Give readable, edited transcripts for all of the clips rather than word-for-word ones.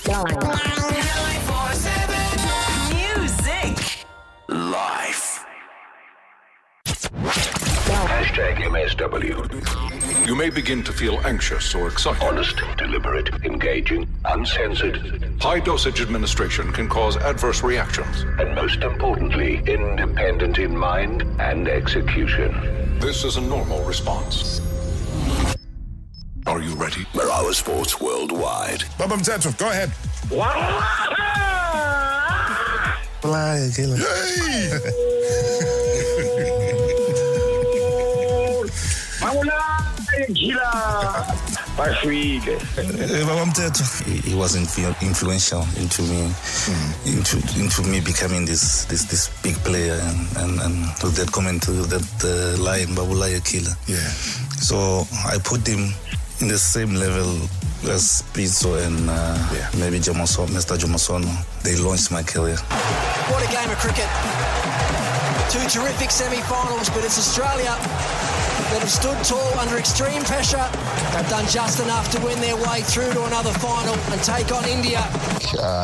947 Music Life. Hashtag MSW. You may begin to feel anxious or excited. Honest, deliberate, engaging, uncensored. High dosage administration can cause adverse reactions. And most importantly, independent in mind and execution. This is a normal response. Are you ready? Marawa Sports Worldwide. Baba Mteto, go ahead. Fly, killer. Baba Mteto. He was influential into me, into me becoming this big player, and with that comment, that line, Babulaya killer. Yeah. So I put him in the same level as Pizzo and maybe Mr. Jomosono. They launched my career. What a game of cricket. Two terrific semi-finals, but it's Australia that have stood tall under extreme pressure. They've done just enough to win their way through to another final and take on India.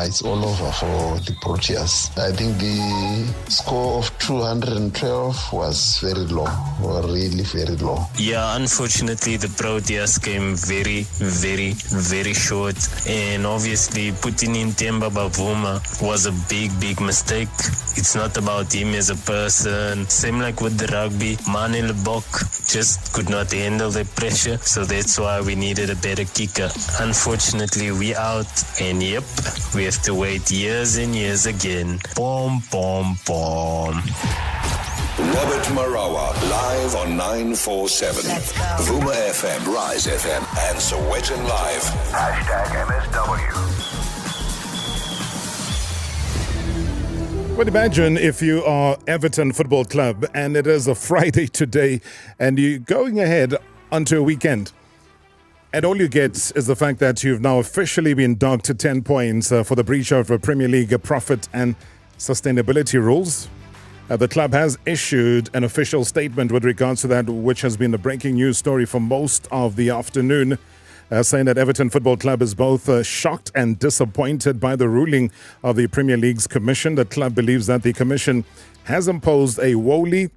It's all over for the Proteas. I think the score of 212 was very low, or really very low. Yeah, unfortunately, the Proteas came very, very, very short. And obviously, putting in Temba Bavuma was a big, big mistake. It's not about him as a person. Same like with the rugby, Mane Lebok just could not handle the pressure. So that's why we needed a better kicker. Unfortunately, we out. And yep, we have to wait years and years again. Pom, pom, pom. Robert Marawa, live on 947. Vuma FM, Rise FM, and Sowetan Live. Hashtag MSW. Well, imagine if you are Everton Football Club and it is a Friday today and you're going ahead onto a weekend. And all you get is the fact that you've now officially been docked to 10 points for the breach of Premier League profit and sustainability rules. The club has issued an official statement with regards to that, which has been the breaking news story for most of the afternoon, saying that Everton Football Club is both shocked and disappointed by the ruling of the Premier League's commission. The club believes that the commission has imposed a wholly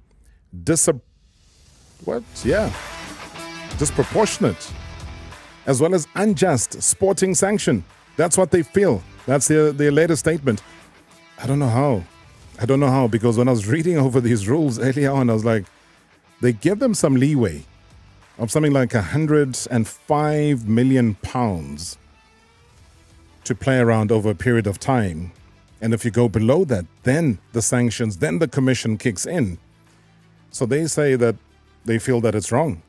disproportionate as well as unjust sporting sanction. That's what they feel. That's their latest statement. I don't know how, because when I was reading over these rules earlier on, I was like, they give them some leeway of something like £105 million to play around over a period of time. And if you go below that, then the sanctions, then the commission kicks in. So they say that they feel that it's wrong.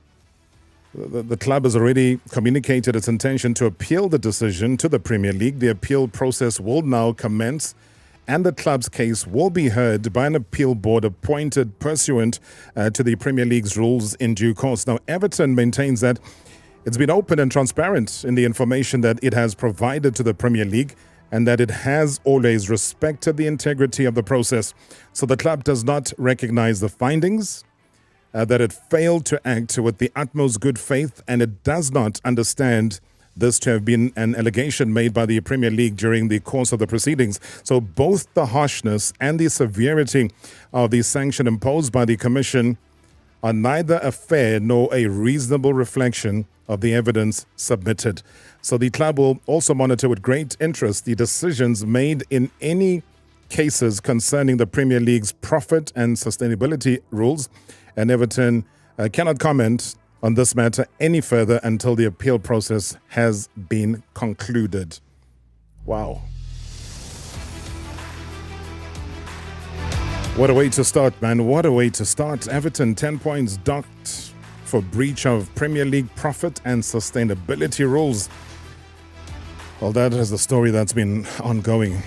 The club has already communicated its intention to appeal the decision to the Premier League. The appeal process will now commence, and the club's case will be heard by an appeal board appointed pursuant to the Premier League's rules in due course. Now, Everton maintains that it's been open and transparent in the information that it has provided to the Premier League and that it has always respected the integrity of the process. So the club does not recognize the findings, that it failed to act with the utmost good faith, and it does not understand this to have been an allegation made by the Premier League during the course of the proceedings. So both the harshness and the severity of the sanction imposed by the Commission are neither a fair nor a reasonable reflection of the evidence submitted. So the club will also monitor with great interest the decisions made in any cases concerning the Premier League's profit and sustainability rules, and Everton cannot comment on this matter any further until the appeal process has been concluded. Wow. What a way to start, man. What a way to start. Everton, 10 points docked for breach of Premier League profit and sustainability rules. Well, that is the story that's been ongoing.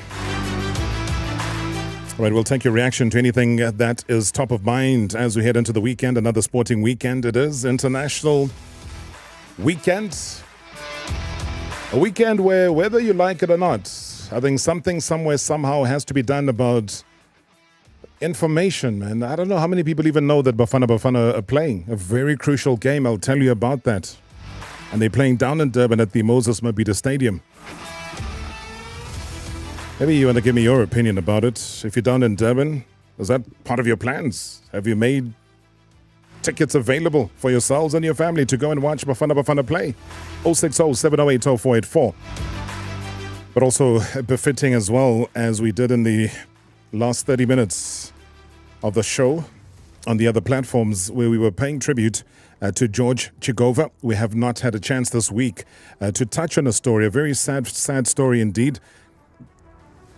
All right, we'll take your reaction to anything that is top of mind as we head into the weekend, another sporting weekend. It is International Weekend. A weekend where, whether you like it or not, I think something, somewhere, somehow has to be done about information, man. I don't know how many people even know that Bafana Bafana are playing a very crucial game. I'll tell you about that. And they're playing down in Durban at the Moses Mabhida Stadium. Maybe you want to give me your opinion about it. If you're down in Durban, is that part of your plans? Have you made tickets available for yourselves and your family to go and watch Bafana Bafana play? 060 708 0484. But also befitting as well, as we did in the last 30 minutes of the show on the other platforms where we were paying tribute to George Chigova. We have not had a chance this week to touch on a story, a very sad story indeed,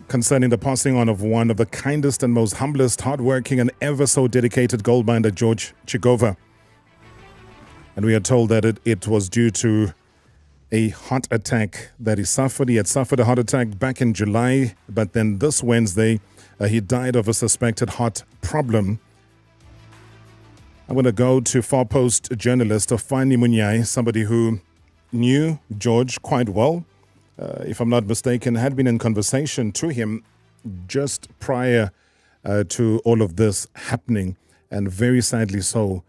concerning the passing on of one of the kindest and most humblest, hardworking and ever so dedicated gold miner, George Chigova. And we are told that it was due to a heart attack that he suffered. He had suffered a heart attack back in July, but then this Wednesday, he died of a suspected heart problem. I'm going to go to Far Post journalist Ofani Munyai, somebody who knew George quite well. If I'm not mistaken, had been in conversation to him just prior to all of this happening, and very sadly so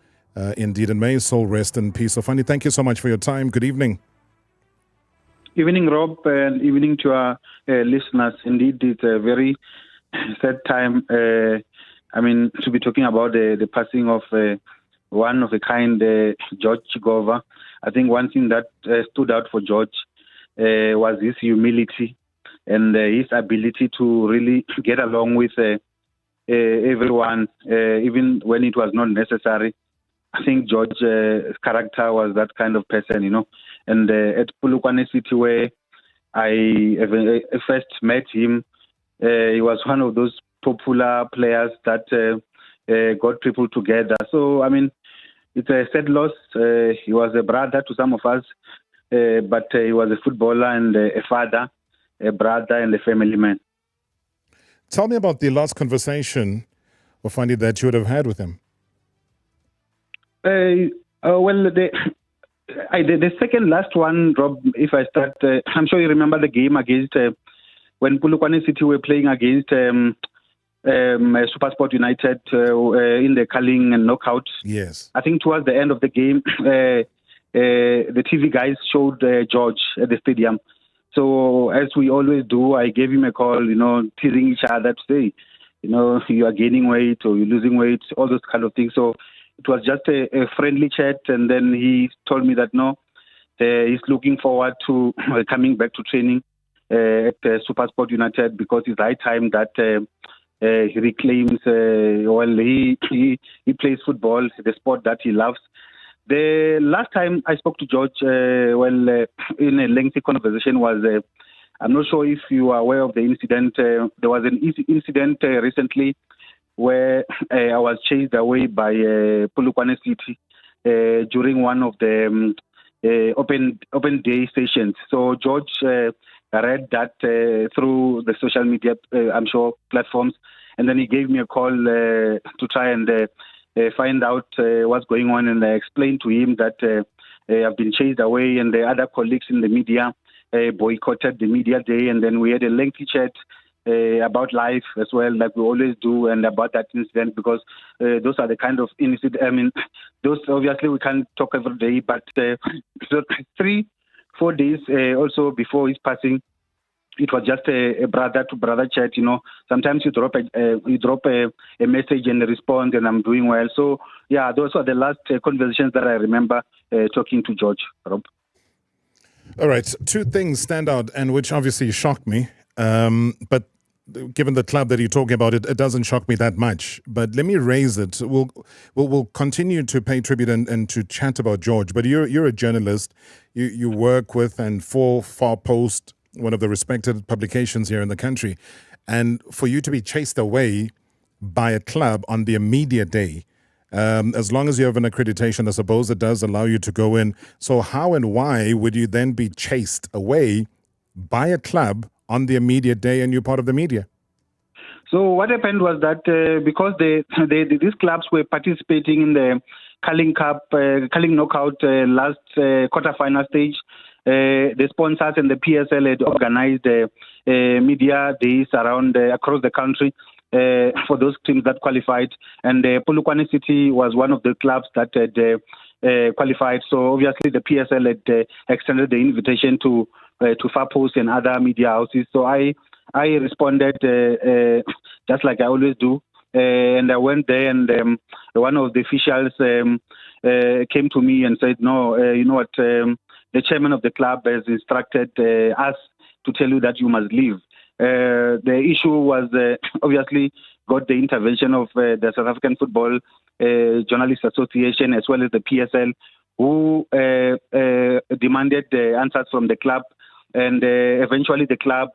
indeed. And may his soul rest in peace. Ofani, thank you so much for your time. Good evening. Evening, Rob, and evening to our listeners. Indeed, it's a very sad time. To be talking about the passing of one of a kind, George Chigova. I think one thing that stood out for George was his humility and his ability to really get along with everyone, even when it was not necessary. I think George's character was that kind of person, And at Polokwane City, where I first met him, he was one of those popular players that got people together. So, it's a sad loss. He was a brother to some of us, but he was a footballer and a father, a brother and a family man. Tell me about the last conversation, Ofani, that you would have had with him. The second last one, Rob, if I start, I'm sure you remember the game against, when Polokwane City were playing against SuperSport United in the culling and knockout. Yes. I think towards the end of the game, the TV guys showed George at the stadium. So as we always do, I gave him a call, teasing each other to say, you are gaining weight or you're losing weight, all those kind of things. So it was just a friendly chat, and then he told me that he's looking forward to coming back to training at SuperSport United, because it's high time that he reclaims. He plays football, the sport that he loves. The last time I spoke to George, in a lengthy conversation was, I'm not sure if you are aware of the incident. There was an incident recently where I was chased away by Polokwane City during one of the open day sessions. So George read that through the social media, I'm sure, platforms, and then he gave me a call to try and find out what's going on, and I explained to him that I've been chased away, and the other colleagues in the media boycotted the media day, and then we had a lengthy chat about life as well, like we always do, and about that incident, because those are the kind of incidents. Those obviously we can't talk every day, but 3-4 days also before his passing, it was just a brother to brother chat. Sometimes you drop a message and a response, and I'm doing well. So yeah, those are the last conversations that I remember talking to George, Rob. All right, two things stand out, and which obviously shocked me. But given the club that you're talking about, it doesn't shock me that much. But let me raise it. We'll continue to pay tribute and to chat about George. But you're a journalist. You work with and for Far Post, one of the respected publications here in the country. And for you to be chased away by a club on their media day, as long as you have an accreditation, I suppose it does allow you to go in. So how and why would you then be chased away by a club on their media day and you're part of the media? So what happened was that because these clubs were participating in the Culling Cup, Culling Knockout last quarterfinal stage, the sponsors and the PSL had organized media days around across the country for those teams that qualified, and Polokwane City was one of the clubs that had qualified. So obviously the PSL had extended the invitation to to Far Post and other media houses. So I responded just like I always do. And I went there, and one of the officials came to me and said, no, you know what, the chairman of the club has instructed us to tell you that you must leave. The issue was obviously got the intervention of the South African Football Journalists Association as well as the PSL, who demanded answers from the club. And eventually the club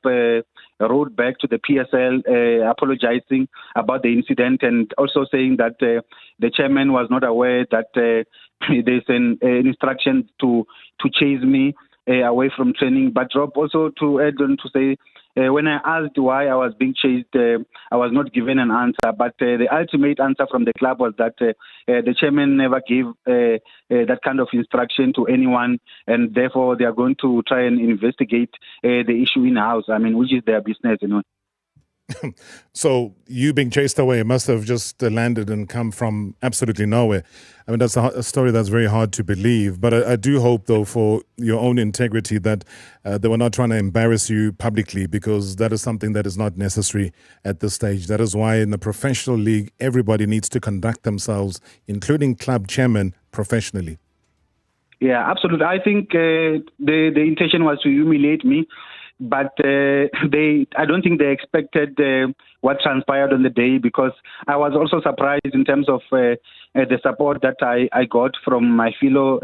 wrote back to the PSL apologizing about the incident and also saying that the chairman was not aware that there's an instruction to chase me away from training. But Rob, also to add on to say, when I asked why I was being chased, I was not given an answer. But the ultimate answer from the club was that the chairman never gave that kind of instruction to anyone, and therefore they are going to try and investigate the issue in-house, which is their business, you know. So you being chased away must have just landed and come from absolutely nowhere. That's a story that's very hard to believe. But I do hope, though, for your own integrity that they were not trying to embarrass you publicly, because that is something that is not necessary at this stage. That is why in the professional league, everybody needs to conduct themselves, including club chairmen, professionally. Yeah, absolutely. I think the intention was to humiliate me. But I don't think they expected what transpired on the day, because I was also surprised in terms of the support that I got from my fellow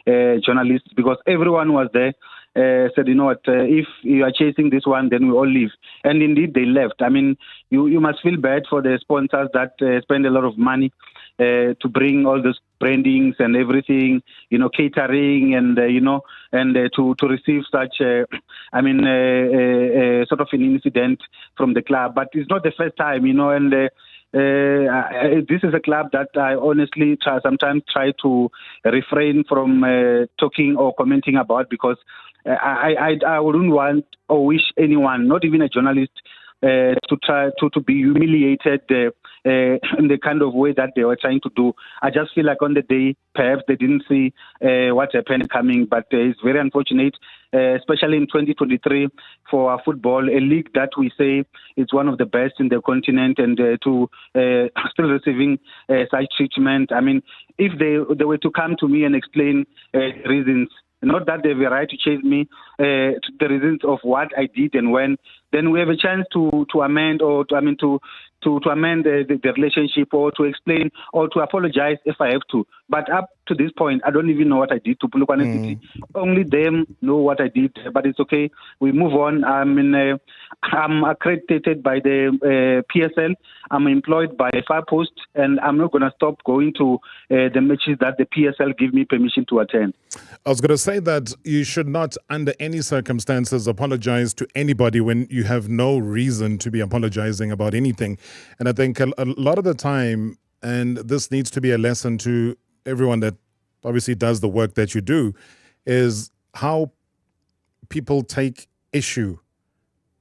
journalists, because everyone was there. Said, you know what, if you are chasing this one, then we all leave. And indeed, they left. You must feel bad for the sponsors that spend a lot of money to bring all those brandings and everything, catering and, and to receive such, sort of an incident from the club. But it's not the first time, and this is a club that I honestly sometimes try to refrain from talking or commenting about, because I wouldn't want or wish anyone, not even a journalist, to try to be humiliated in the kind of way that they were trying to do. I just feel like on the day, perhaps they didn't see what happened coming, but it's very unfortunate, especially in 2023 for our football, a league that we say is one of the best in the continent, and to still receiving such treatment. If they were to come to me and explain reasons, not that they have a right to chase me, the reasons of what I did and when, then we have a chance to amend, or to amend the relationship, or to explain, or to apologize if I have to. But up to this point, I don't even know what I did to Polokwane City. Only them know what I did, but it's okay. We move on. I'm accredited by the PSL. I'm employed by Far Post, and I'm not going to stop going to the matches that the PSL give me permission to attend. I was going to say that you should not, under any circumstances, apologize to anybody when you have no reason to be apologizing about anything. And I think a lot of the time, and this needs to be a lesson to everyone that obviously does the work that you do, is how people take issue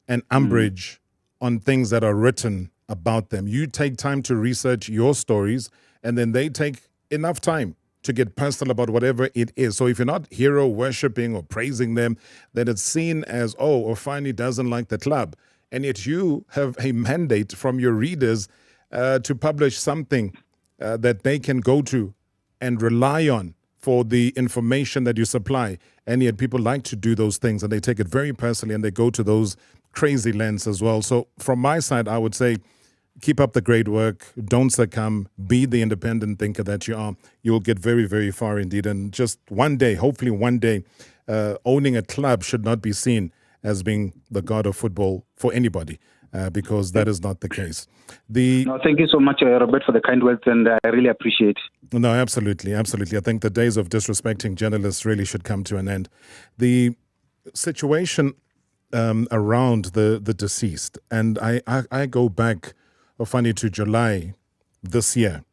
and umbrage on things that are written about them. You take time to research your stories, and then they take enough time to get personal about whatever it is. So if you're not hero worshipping or praising them, then it's seen as, Ofani doesn't like the club. And yet you have a mandate from your readers to publish something that they can go to and rely on for the information that you supply. And yet people like to do those things, and they take it very personally, and they go to those crazy lengths as well. So from my side, I would say, keep up the great work. Don't succumb. Be the independent thinker that you are. You'll get very, very far indeed. And just one day, hopefully one day, owning a club should not be seen as being the god of football for anybody, because that is not the case. No, thank you so much, Robert, for the kind words, and I really appreciate it. No, absolutely, absolutely. I think the days of disrespecting journalists really should come to an end. The situation around the deceased, and I go back, funny, to July this year,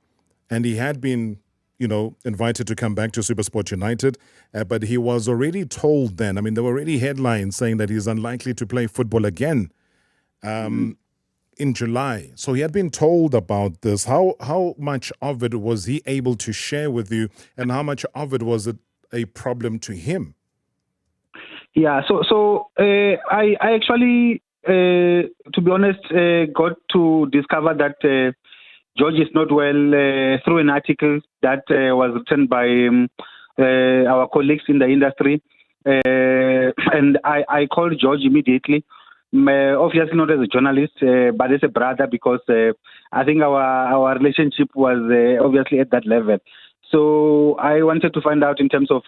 and he had been, invited to come back to SuperSport United, but he was already told then. There were already headlines saying that he's unlikely to play football again in July. So he had been told about this. How much of it was he able to share with you, and how much of it was it a problem to him? Yeah, I actually, to be honest, got to discover that George is not well through an article that was written by our colleagues in the industry. And I called George immediately, obviously not as a journalist, but as a brother, because I think our relationship was obviously at that level. So I wanted to find out in terms of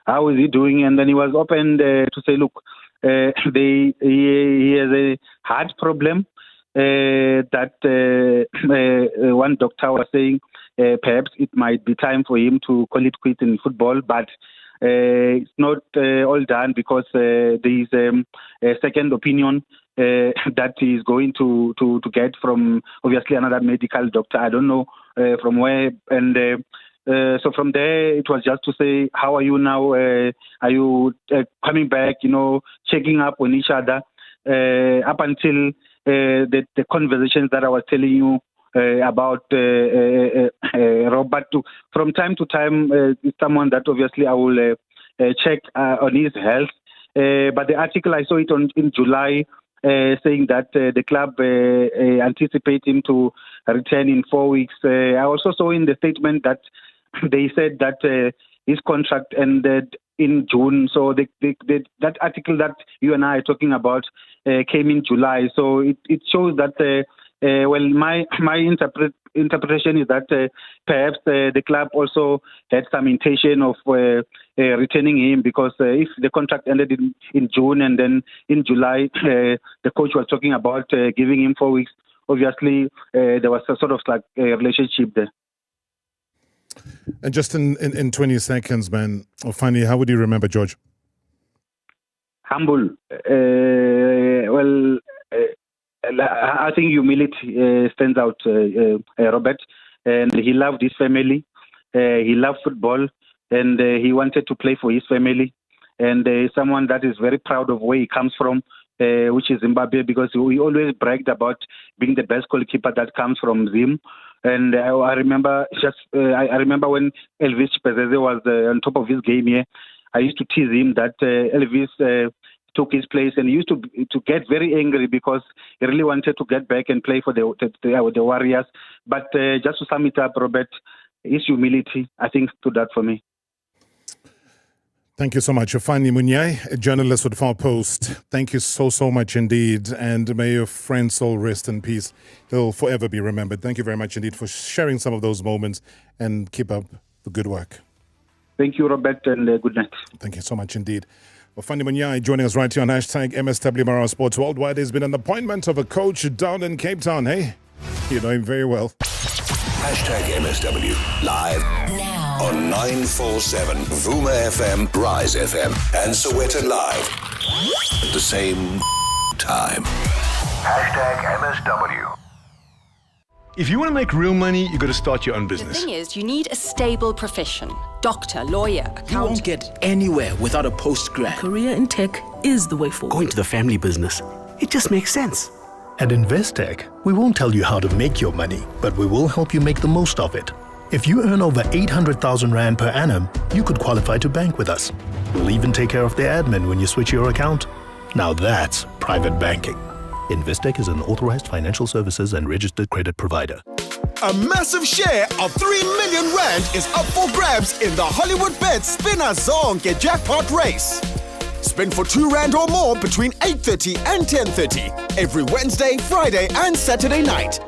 how is he doing, and then he was open to say, look, he has a heart problem that one doctor was saying perhaps it might be time for him to call it quits in football, but it's not all done because there is a second opinion that he's going to get from obviously another medical doctor. I don't know from where, and so from there it was just to say, how are you now? Are you coming back? Checking up on each other up until the conversations that I was telling you about Robert. From time to time, it's someone that obviously I will check on his health. But the article I saw it in July saying that the club anticipate him to return in 4 weeks. I also saw in the statement that they said that his contract ended in June. So that article that you and I are talking about came in July. So it shows that well, my interpretation is that perhaps the club also had some intention of returning him, because if the contract ended in June and then in July the coach was talking about giving him 4 weeks, obviously there was a sort of like a relationship there. And just in 20 seconds, man, finally, how would you remember George? Humble. I think humility stands out, Robert. And he loved his family. He loved football, and he wanted to play for his family. And someone that is very proud of where he comes from, which is Zimbabwe, because we always bragged about being the best goalkeeper that comes from Zim. And I remember I remember when Elvis Pezeze was on top of his game here. I used to tease him that Elvis took his place, and he used to get very angry because he really wanted to get back and play for the Warriors. But just to sum it up, Robert, his humility, I think, stood out for me. Thank you so much. Afani Munyai, a journalist with Far Post. Thank you so much indeed. And may your friend's soul rest in peace. He'll forever be remembered. Thank you very much indeed for sharing some of those moments, and keep up the good work. Thank you, Robert, and good night. Thank you so much indeed. Afani Munyai joining us right here on hashtag MSW Marawa Sports Worldwide. There's been an appointment of a coach down in Cape Town. Hey, you know him very well. Hashtag MSW live now on 947 Vuma FM, Rise FM, and Sowetan Live at the same time. Hashtag MSW. If you want to make real money, you got to start your own business. The thing is, you need a stable profession. Doctor, lawyer, accountant. You won't get anywhere without a postgrad. Career in tech is the way forward. Going to the family business, it just makes sense. At Investec, we won't tell you how to make your money, but we will help you make the most of it. If you earn over 800,000 Rand per annum, you could qualify to bank with us. We'll even take care of the admin when you switch your account. Now that's private banking. Investec is an authorized financial services and registered credit provider. A massive share of 3 million Rand is up for grabs in the Hollywood Bet Spinner Zonke jackpot race. Spin for 2 Rand or more between 8:30 and 10:30 every Wednesday, Friday, and Saturday night.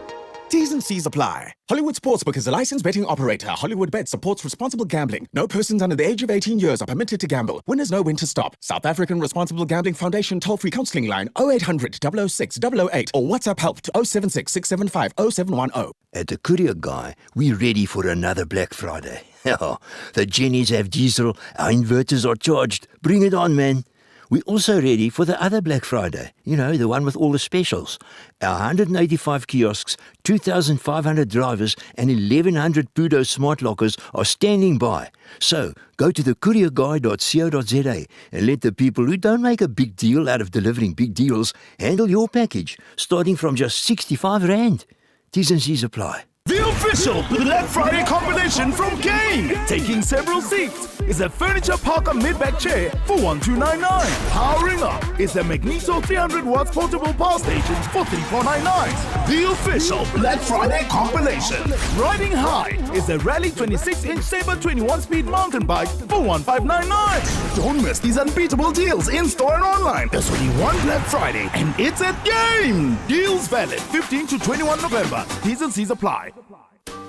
T's and C's apply. Hollywood Sportsbook is a licensed betting operator. Hollywood Bet supports responsible gambling. No persons under the age of 18 years are permitted to gamble. Winners know when to stop. South African Responsible Gambling Foundation toll-free counselling line 0800 006 008 or WhatsApp help to 076 675 0710. At the Courier Guy, we're ready for another Black Friday. The Jennies have diesel, our inverters are charged. Bring it on, man. We're also ready for the other Black Friday, you know, the one with all the specials. Our 185 kiosks, 2,500 drivers and 1,100 Pudo smart lockers are standing by. So, go to thecourierguy.co.za and let the people who don't make a big deal out of delivering big deals handle your package, starting from just 65 Rand. T's and C's apply. Feel free official Black Friday compilation from Game. Taking several seats is a Furniture Parker mid-back chair for 1,299. Powering up is a Magneto 300 watts portable power station for 3,499. The official Black Friday compilation. Riding high is a Rally 26-inch Sabre 21-speed mountain bike for 1,599. Don't miss these unbeatable deals in store and online. There's only one Black Friday, and it's at Game. Deals valid 15 to 21 November. T's and C's apply.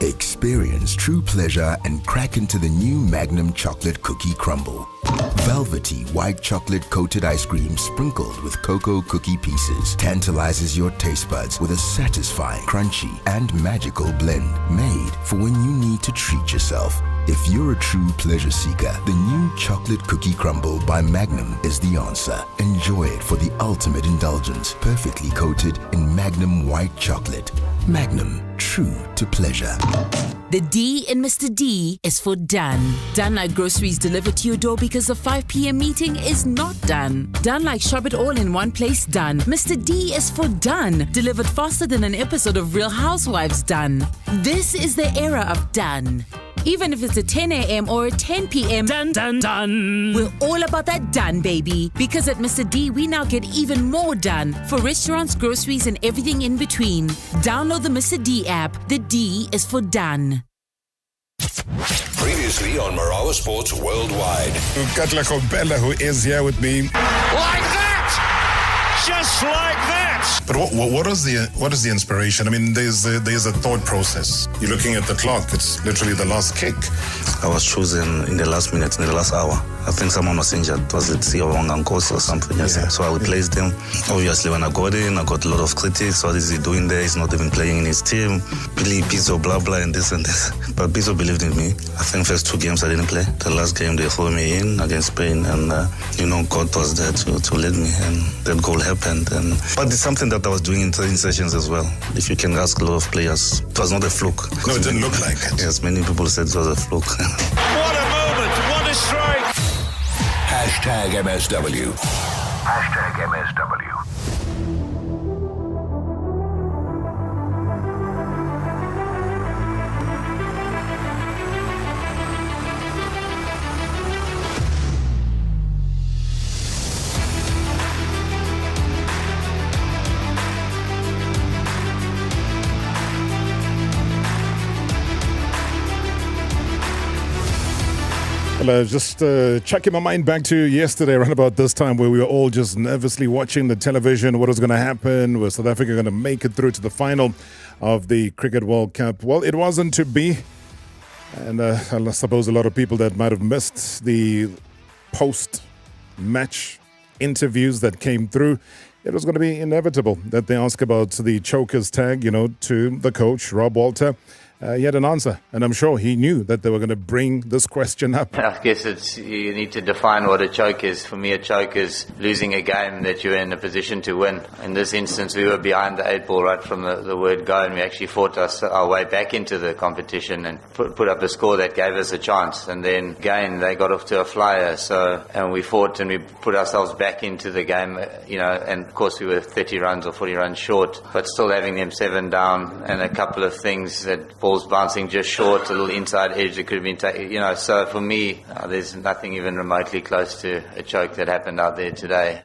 Experience true pleasure and crack into the new Magnum Chocolate Cookie Crumble. Velvety white chocolate coated ice cream sprinkled with cocoa cookie pieces tantalizes your taste buds with a satisfying, crunchy, and magical blend made for when you need to treat yourself. If you're a true pleasure seeker, the new Chocolate Cookie Crumble by Magnum is the answer. Enjoy it for the ultimate indulgence, perfectly coated in Magnum white chocolate. Magnum, true to pleasure. The D in Mr. D is for done. Done like groceries delivered to your door because the 5 p.m. meeting is not done. Done like shop it all in one place done. Mr. D is for done. Delivered faster than an episode of Real Housewives done. This is the era of done. Even if it's a 10 a.m. or a 10 p.m. Done, done, done. We're all about that done, baby. Because at Mr. D, we now get even more done for restaurants, groceries, and everything in between. Download the Mr. D app. The D is for done. Previously on Marawa Sports Worldwide. Katla Kobela, who is here with me. Like that! Just like that! But what is the inspiration? I mean, there's a thought process. You're looking at the clock. It's literally the last kick. I was chosen in the last minute, in the last hour. I think someone was injured. Was it Wangankos or something? Yes. Yeah. So I replaced him. Obviously, when I got in, I got a lot of critics. What is he doing there? He's not even playing in his team. Billy Pizzo, blah, blah, and this and this. But Pizzo believed in me. I think first 2 games I didn't play. The last game, they threw me in against Spain. And, God was there to lead me. And that goal happened. But it's something that I was doing in training sessions as well. If you can ask a lot of players, it was not a fluke. No, it didn't look like it. Yes, many people said it was a fluke. What a moment! What a strike! #MSW. #MSW. Well, just checking my mind back to yesterday, around about this time, where we were all just nervously watching the television. What was going to happen? Was South Africa going to make it through to the final of the Cricket World Cup? Well, it wasn't to be. And I suppose a lot of people that might have missed the post-match interviews that came through, it was going to be inevitable that they ask about the chokers tag, to the coach, Rob Walter. He had an answer, and I'm sure he knew that they were going to bring this question up. I guess you need to define what a choke is. For me, a choke is losing a game that you're in a position to win. In this instance, we were behind the 8 ball right from the word go, and we actually fought our way back into the competition and put up a score that gave us a chance. And then, again, they got off to a flyer, and we fought and we put ourselves back into the game, and of course we were 30 runs or 40 runs short, but still having them 7 down, and a couple of things that balls bouncing just short, a little inside edge that could have been taken, so for me, there's nothing even remotely close to a choke that happened out there today.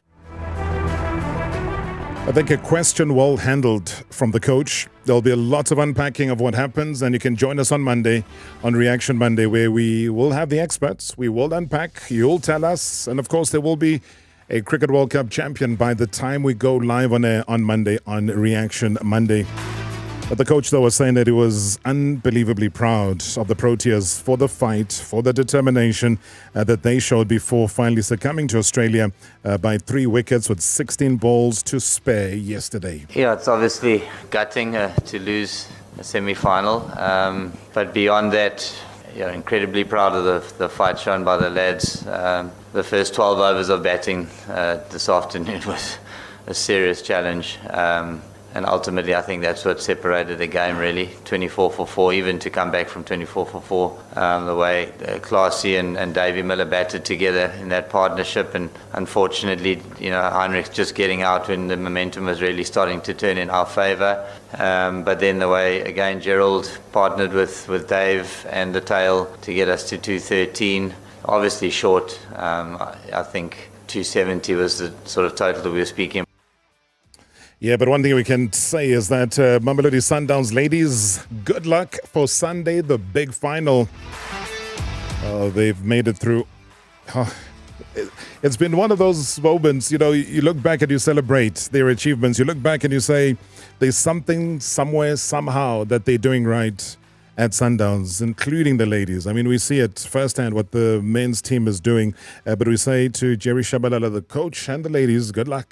I think a question well handled from the coach. There'll be a lot of unpacking of what happens, and you can join us on Monday, on Reaction Monday, where we will have the experts. We will unpack, you'll tell us, and of course there will be a Cricket World Cup champion by the time we go live on air on Monday, on Reaction Monday. But the coach, though, was saying that he was unbelievably proud of the Proteas for the fight, for the determination that they showed before finally succumbing to Australia by 3 wickets with 16 balls to spare yesterday. Yeah, it's obviously gutting to lose a semi-final. But beyond that, incredibly proud of the fight shown by the lads. The first 12 overs of batting this afternoon was a serious challenge. And ultimately, I think that's what separated the game, really. 24 for 4, even to come back from 24 for 4. The way Classy and Davy Miller batted together in that partnership. And unfortunately, Heinrich's just getting out when the momentum was really starting to turn in our favour. But then the way, again, Gerald partnered with Dave and the tail to get us to 213. Obviously short. I think 270 was the sort of total that we were speaking. Yeah, but one thing we can say is that Mamelodi Sundowns ladies, good luck for Sunday, the big final. They've made it through. It's been one of those moments, you look back and you celebrate their achievements. You look back and you say there's something, somewhere, somehow that they're doing right at Sundowns, including the ladies. I mean, we see it firsthand what the men's team is doing. But we say to Jerry Shabalala, the coach, and the ladies, good luck.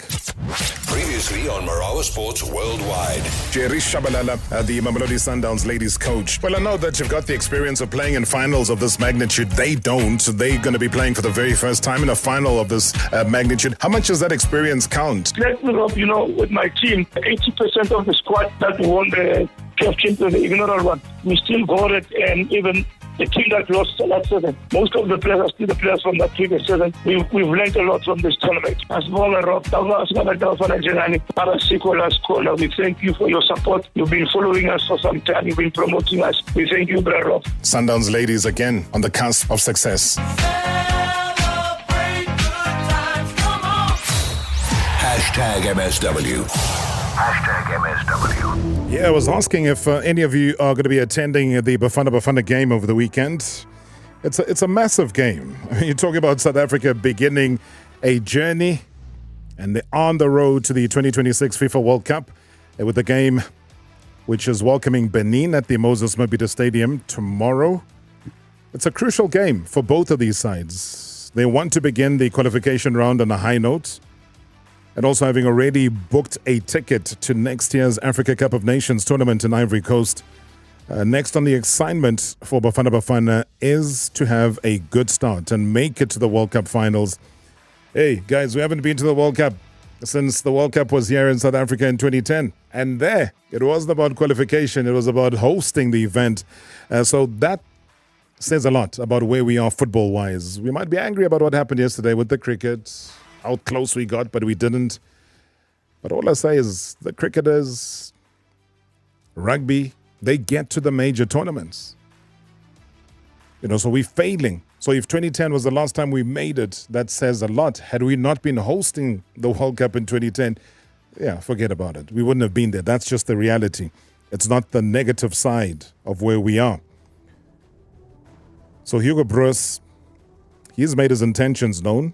Previously on Marawa Sports Worldwide. Jerry Shabalala, the Mamelodi Sundowns ladies coach. Well, I know that you've got the experience of playing in finals of this magnitude. They don't. They're going to be playing for the very first time in a final of this magnitude. How much does that experience count? Let me up, with my team, 80% of the squad that won the championship, the ignorant one, we still got it, and even the team that lost last season, most of the players are still the players from that previous season. We've learned a lot from this tournament. As well as Rob, we thank you for your support. You've been following us for some time. You've been promoting us. We thank you, Brother Rob. Sundowns ladies again on the cusp of success. Hashtag MSW. Hashtag MSW. Yeah, I was asking if any of you are going to be attending the Bafana Bafana game over the weekend. It's a massive game. You're talking about South Africa beginning a journey, and they're on the road to the 2026 FIFA World Cup with the game which is welcoming Benin at the Moses Mabhida Stadium tomorrow. It's a crucial game for both of these sides. They want to begin the qualification round on a high note, and also having already booked a ticket to next year's Africa Cup of Nations tournament in Ivory Coast. Next on the assignment for Bafana Bafana is to have a good start and make it to the World Cup finals. Hey, guys, we haven't been to the World Cup since the World Cup was here in South Africa in 2010. And there, it wasn't about qualification, it was about hosting the event. So that says a lot about where we are football-wise. We might be angry about what happened yesterday with the cricket, how close we got, but we didn't. But all I say is the cricketers, rugby, they get to the major tournaments. So we're failing. So if 2010 was the last time we made it, that says a lot. Had we not been hosting the World Cup in 2010, forget about it. We wouldn't have been there. That's just the reality. It's not the negative side of where we are. So Hugo Broos, he's made his intentions known.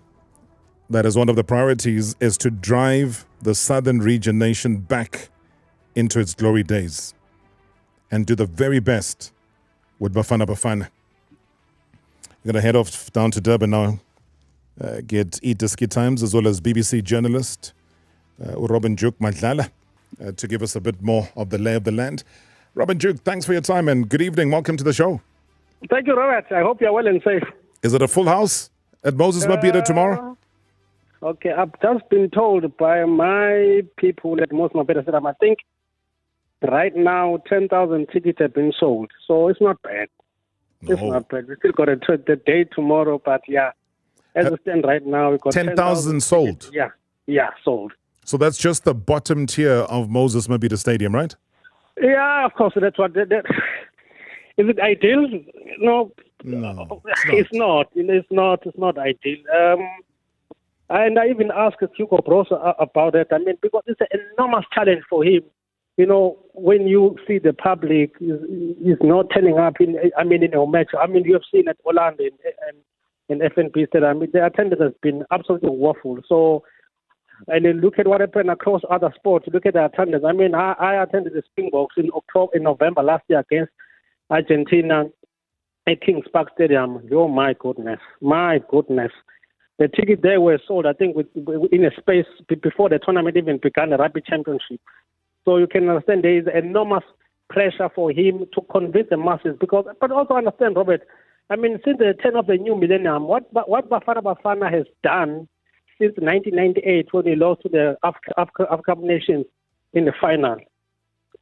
That is one of the priorities, is to drive the Southern Region nation back into its glory days and do the very best with Bafana Bafana. I'm going to head off down to Durban now, get eDiski Times as well as BBC journalist Robin Juk Madlala to give us a bit more of the lay of the land. Robin Juk, thanks for your time and good evening. Welcome to the show. Thank you, Robert. I hope you're well and safe. Is it a full house at Moses Mabhida tomorrow? Okay, I've just been told by my people at Moses Mabhida Stadium, I think right now 10,000 tickets have been sold. So it's not bad. It's not bad. We still got the day tomorrow, but as we stand right now, we got 10,000 sold. Yeah, sold. So that's just the bottom tier of Moses Mabhida Stadium, right? Yeah, of course. That's what. Is it ideal? No, it's not. It's not ideal. And I even asked Hugo Broos about it. I mean, because it's an enormous challenge for him. When you see the public is not turning up in a match. I mean, you have seen at Orlando and FNB Stadium. I mean, the attendance has been absolutely woeful. So, and then look at what happened across other sports. Look at the attendance. I mean, I attended the Springboks in November last year against Argentina at Kings Park Stadium. Oh my goodness. The tickets there were sold, I think, in a space before the tournament even began, the Rugby Championship. So you can understand there is enormous pressure for him to convince the masses. But also understand, Robert, I mean, since the turn of the new millennium, what Bafana Bafana has done since 1998 when they lost to the African Nations, in the final.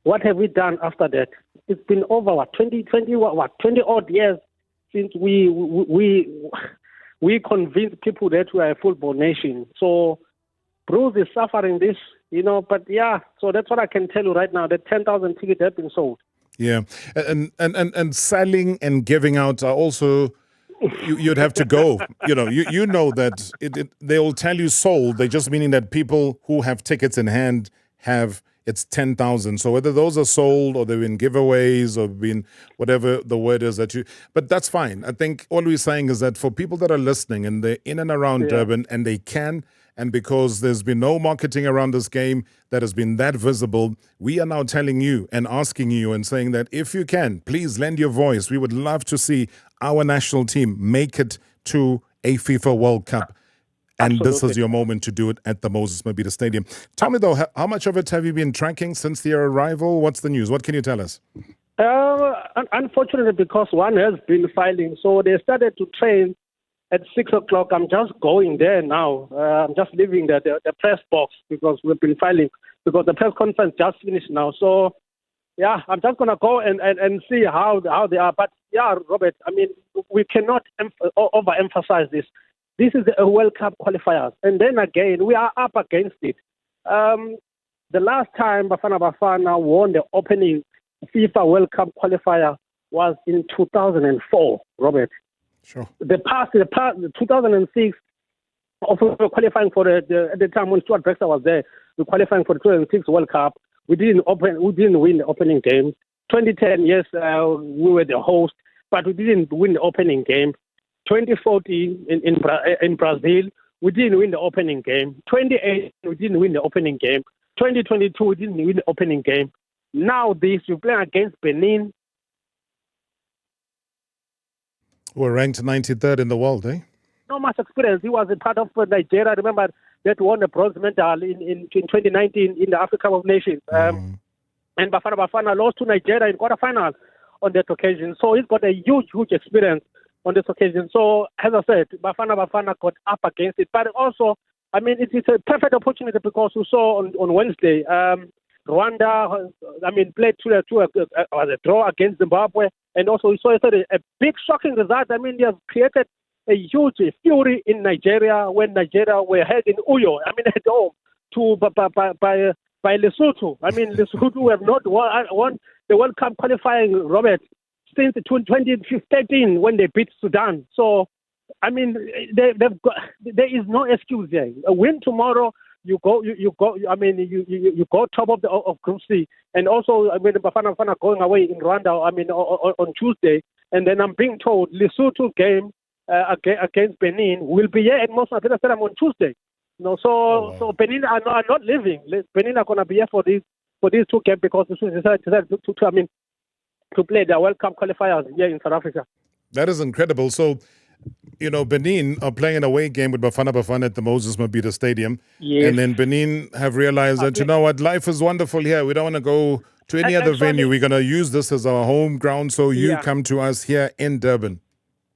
What have we done after that? It's been over 20 odd years since we convinced people that we are a football nation. So Bruce is suffering this, but yeah, so that's what I can tell you right now. That 10,000 tickets have been sold. Yeah, and selling and giving out are also, you'd have to go. You know that they'll tell you sold. They're just meaning that people who have tickets in hand have, it's 10,000. So whether those are sold or they've been giveaways or been whatever the word is but that's fine. I think all we're saying is that for people that are listening and they're in and around Durban and they can, and because there's been no marketing around this game that has been that visible, we are now telling you and asking you and saying that if you can, please lend your voice. We would love to see our national team make it to a FIFA World Cup. And Absolutely. This is your moment to do it at the Moses Mabhida Stadium. Tell me, though, how much of it have you been tracking since your arrival? What's the news? What can you tell us? Unfortunately, because one has been filing, so they started to train at 6 o'clock. I'm just going there now. I'm just leaving the press box because we've been filing, because the press conference just finished now. So, yeah, I'm just going to go and see how they are. But, yeah, Robert, I mean, we cannot overemphasize this. This is a World Cup qualifiers. And then again, we are up against it. The last time Bafana Bafana won the opening FIFA World Cup qualifier was in 2004, Robert. Sure. The 2006, we were qualifying for at the time when Stuart Baxter was there, we were qualifying for the 2006 World Cup. We didn't win the opening game. 2010, yes, we were the host, but we didn't win the opening game. 2014 in Brazil, we didn't win the opening game. 2018, we didn't win the opening game. 2022, we didn't win the opening game. Now we're playing against Benin. We're ranked 93rd in the world, eh? Not much experience. He was a part of Nigeria. Remember that won the bronze medal in 2019 in the Africa Cup of Nations. And Bafana Bafana lost to Nigeria in quarterfinals on that occasion. So he's got a huge experience on this occasion. So, as I said, Bafana Bafana got up against it. But also, I mean, it is a perfect opportunity because we saw on Wednesday, Rwanda, played to a draw against Zimbabwe. And also, we saw a big shocking result. I mean, they have created a huge fury in Nigeria when Nigeria were held in Uyo, at home, by Lesotho. I mean, Lesotho have not won the World Cup qualifying, Robert, since 2013 when they beat Sudan. So, I mean, there is no excuse there. A win tomorrow, you go top of Group C, and also Bafana going away in Rwanda. On Tuesday, and then I'm being told Lesotho game against Benin will be here at Moses Mabhida Stadium on Tuesday. So Benin are not leaving. Benin are going to be here for these two games because the Swiss decided to play the World Cup qualifiers here in South Africa. That is incredible. So, Benin are playing an away game with Bafana Bafana at the Moses Mabhida Stadium. Yes. And then Benin have realized that, you know what, life is wonderful here. We don't want to go to any other venue. We're going to use this as our home ground. So you come to us here in Durban.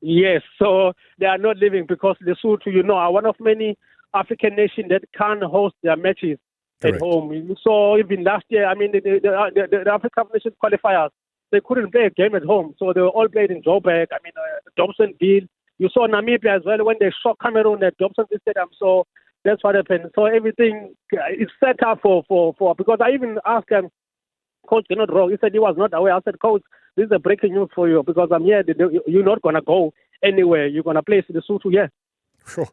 Yes. So they are not leaving because Lesotho, are one of many African nations that can't host their matches at home. So even last year, the African Nations qualifiers, they couldn't play a game at home. So they were all played in Joburg, Dobsonville. You saw Namibia as well when they shocked Cameroon at Dobsonville Stadium. So that's what happened. So everything is set up for because I even asked Coach Gennard Rowe. He said he was not aware. I said, Coach, this is a breaking news for you because I'm here. You're not going to go anywhere. You're going to play Lesotho here. Sure.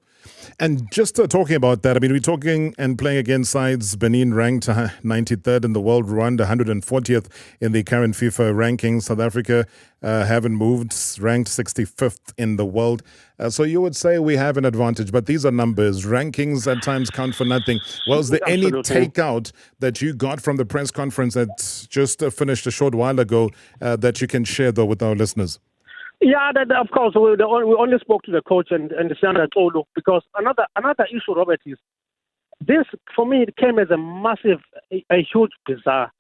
And just talking about that, we're talking and playing against sides. Benin ranked 93rd in the world, Rwanda 140th in the current FIFA rankings. South Africa haven't moved, ranked 65th in the world. So you would say we have an advantage, but these are numbers. Rankings at times count for nothing. Was there any takeout that you got from the press conference that just finished a short while ago that you can share, though, with our listeners? Yeah, of course. We only spoke to the coach and the Sandra Tolu because another issue, Robert, is this, for me, it came as a huge bizarre.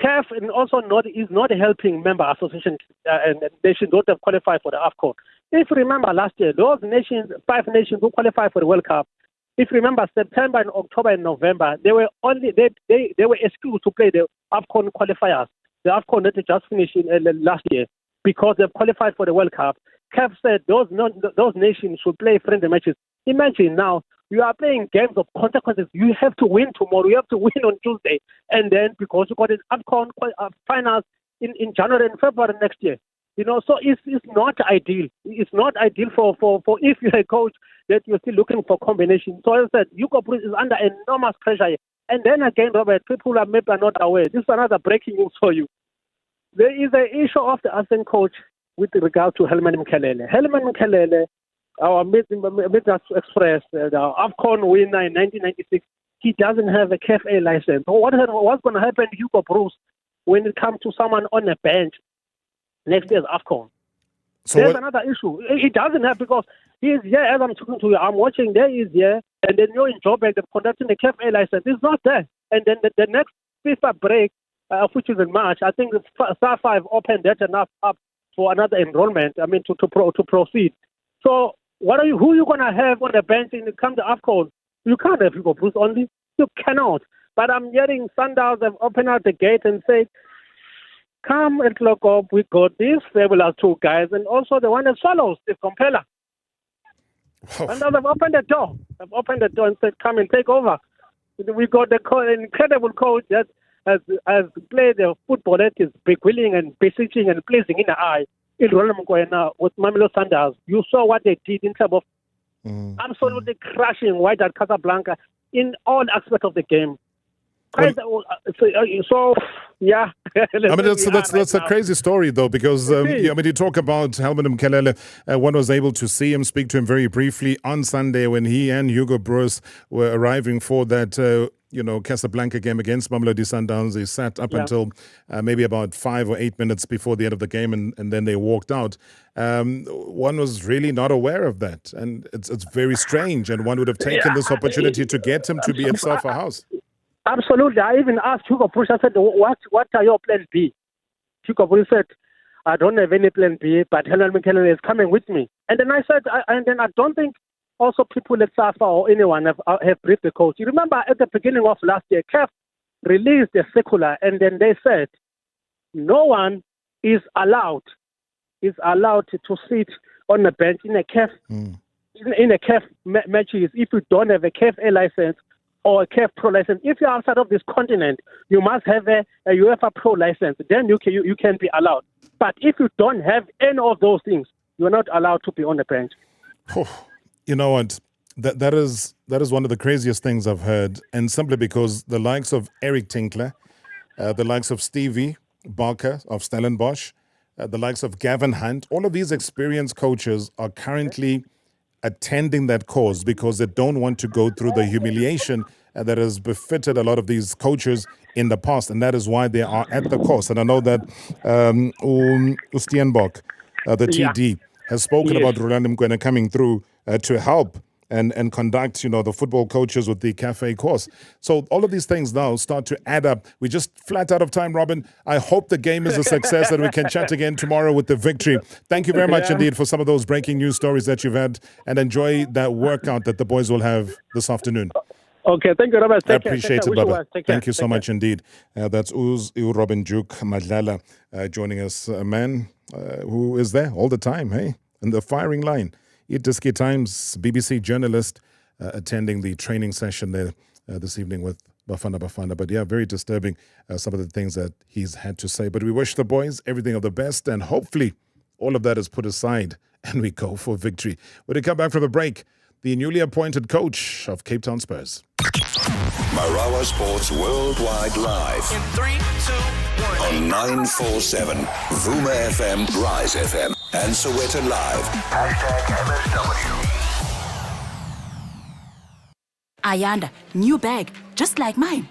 CAF and also is not helping member associations and nations that have qualified for the AFCON. If you remember last year, those nations, 5 nations who qualified for the World Cup, If you remember, September and October and November, they were excused to play the AFCON qualifiers. The AFCON that they just finished last year because they've qualified for the World Cup. CAF said those nations should play friendly matches. Imagine now, you are playing games of consequences. You have to win tomorrow. You have to win on Tuesday. And then because you got an AFCON finals in January and February next year. So it's not ideal. It's not ideal for if you're a coach that you're still looking for combination. So as I said, Hugo Broos is under enormous pressure. And then again, Robert, people are maybe not aware. This is another breaking news for you. There is an issue of the assistant coach with regard to Helman Mkhelele. Helman Mkhelele, our Midwest Express, the AFCON winner in 1996, he doesn't have a CAF A license. So what's going to happen to Hugo Broos when it comes to someone on the bench next year's AFCON? So there's another issue. He doesn't have, because he is here as I'm talking to you. I'm watching, there he is here, and then you're in Joburg, they're conducting the CAF A license. It's not there. And then the next FIFA break, which is in March, I think SAFA have opened that enough up for another enrollment, to proceed. So who are you going to have on the bench when it comes to AFCON? You can't have Hugo Broos only. You cannot. But I'm hearing Sundowns have opened out the gate and said, come and look up, we got these fabulous two guys, and also the one that follows, the Compeller. And now they've opened the door. They've opened the door and said, come and take over. We got the incredible coach that has played the football that is beguiling and beseeching and pleasing in the eye. In Ronald Mkwena with Mamelodi Sundowns, you saw what they did in terms of absolutely crushing Wydad Casablanca in all aspects of the game. So yeah. That's a crazy story, though, because you talk about Helman Mkhelele. One was able to see him, speak to him very briefly on Sunday when he and Hugo Broos were arriving for that Casablanca game against Mamelodi Sundowns. They sat up until maybe about 5 or 8 minutes before the end of the game, and then they walked out. One was really not aware of that, and it's very strange, and one would have taken this opportunity to get him to be at Safa House. Absolutely. I even asked Hugo Broos, I said, what are your plans B? Hugo Broos said, I don't have any plan B, but Helman Mkhelele is coming with me. And then I said, I don't think also people at SAFA or anyone have briefed the coach. You remember at the beginning of last year, CAF released a circular, and then they said no one is allowed to sit on the bench in a CAF matches if you don't have a CAF A license or a CAF Pro license. If you're outside of this continent, you must have a UEFA Pro license. Then you can be allowed. But if you don't have any of those things, you're not allowed to be on the bench. You know what? That is one of the craziest things I've heard, and simply because the likes of Eric Tinkler, the likes of Stevie Barker of Stellenbosch, the likes of Gavin Hunt, all of these experienced coaches are currently attending that cause because they don't want to go through the humiliation that has befitted a lot of these coaches in the past, and that is why they are at the course. And I know that Steenbok, the TD, has spoken about Roland Mkwena coming through to help and conduct, the football coaches with the cafe course. So all of these things now start to add up. We're just flat out of time, Robin. I hope the game is a success and we can chat again tomorrow with the victory. Thank you very much indeed for some of those breaking news stories that you've had, and enjoy that workout that the boys will have this afternoon. Okay, thank you, Robert. I appreciate it, Baba. Thank you so much indeed. That's Robin Duke Madlala joining us, a man who is there all the time, hey, in the firing line. Itiski Times BBC journalist attending the training session there this evening with Bafana Bafana. But yeah, very disturbing, some of the things that he's had to say. But we wish the boys everything of the best, and hopefully all of that is put aside and we go for victory. When we come back from the break, the newly appointed coach of Cape Town Spurs. Marawa Sports Worldwide Live. In 3, 2, 1. On 947, Vuma FM, Rise FM, and Soweto Live. #MSW. Ayanda, new bag, just like mine.